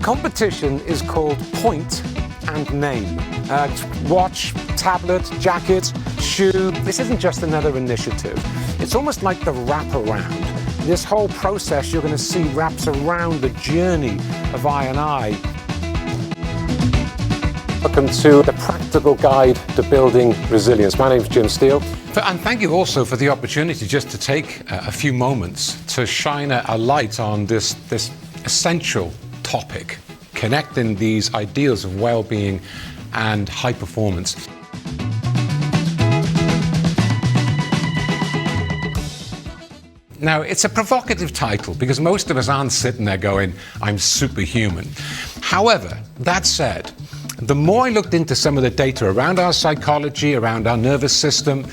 competition is called point and name. Watch, tablet, jacket, shoe. This isn't just another initiative. It's almost like the wraparound. This whole process you're going to see wraps around the journey of I&I. Welcome to the practical guide to building resilience. My name's Jim Steele. And thank you also for the opportunity just to take a few moments to shine a light on this essential topic, connecting these ideals of well-being and high performance. Now, it's a provocative title because most of us aren't sitting there going, I'm superhuman. However, that said, the more I looked into some of the data around our psychology, around our nervous system,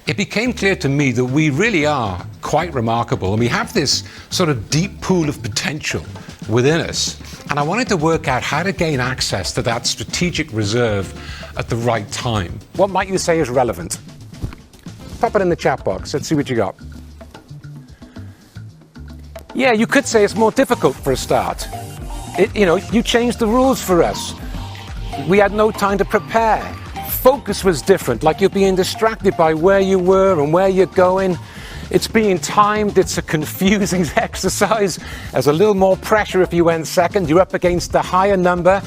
it became clear to me that we really are quite remarkable, and we have this sort of deep pool of potential within us. And I wanted to work out how to gain access to that strategic reserve at the right time. What might you say is relevant? Pop it in the chat box. Let's see what you got. Yeah, you could say it's more difficult for a start. You changed the rules for us. We had no time to prepare. Focus was different, like you're being distracted by where you were and where you're going. It's being timed, it's a confusing exercise. There's a little more pressure if you went second. You're up against a higher number,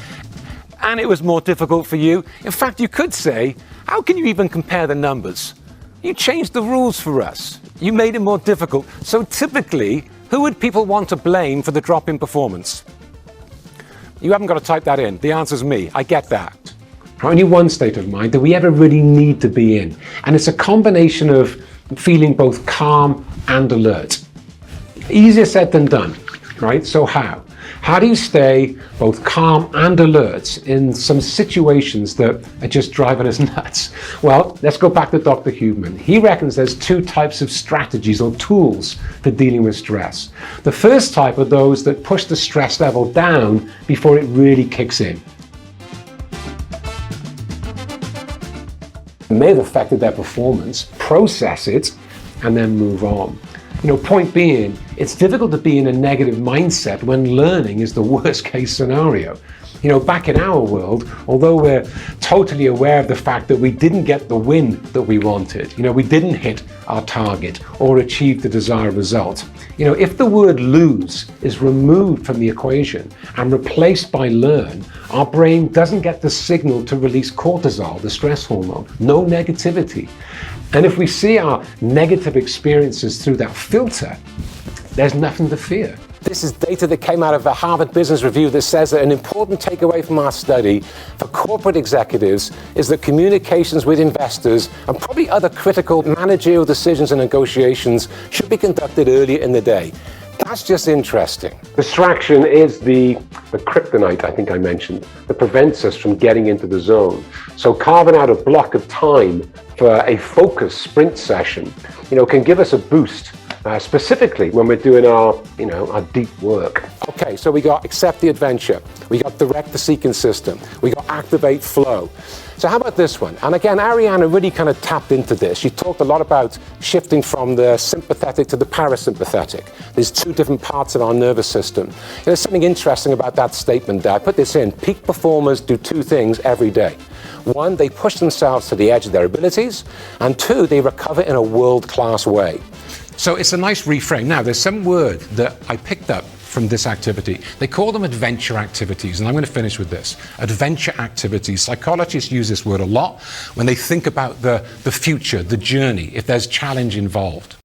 and it was more difficult for you. In fact, you could say, how can you even compare the numbers? You changed the rules for us. You made it more difficult. So typically, who would people want to blame for the drop in performance? You haven't got to type that in. The answer's me. I get that. Only one state of mind that we ever really need to be in. And it's a combination of feeling both calm and alert. Easier said than done, right? So how? How do you stay both calm and alert in some situations that are just driving us nuts? Well, let's go back to Dr. Huberman. He reckons there's two types of strategies or tools for dealing with stress. The first type are those that push the stress level down before it really kicks in. It may have affected their performance, process it, and then move on. Point being, it's difficult to be in a negative mindset when learning is the worst case scenario. Back in our world, although we're totally aware of the fact that we didn't get the win that we wanted, we didn't hit our target or achieve the desired result. If the word lose is removed from the equation and replaced by learn, our brain doesn't get the signal to release cortisol, the stress hormone, no negativity. And if we see our negative experiences through that filter, there's nothing to fear. This is data that came out of the Harvard Business Review that says that an important takeaway from our study for corporate executives is that communications with investors and probably other critical managerial decisions and negotiations should be conducted earlier in the day. That's just interesting. Distraction is the kryptonite, I think I mentioned, that prevents us from getting into the zone. So carving out a block of time for a focused sprint session, can give us a boost. Specifically when we're doing our deep work. Okay, so we got accept the adventure, we got direct the sequence system, we got activate flow. So how about this one? And again, Ariana really kind of tapped into this. She talked a lot about shifting from the sympathetic to the parasympathetic. There's two different parts of our nervous system. There's something interesting about that statement there. I put this in. Peak performers do two things every day. One, they push themselves to the edge of their abilities, and two, they recover in a world-class way. So it's a nice reframe. Now, there's some word that I picked up from this activity. They call them adventure activities, and I'm going to finish with this. Adventure activities. Psychologists use this word a lot when they think about the future, the journey, if there's challenge involved.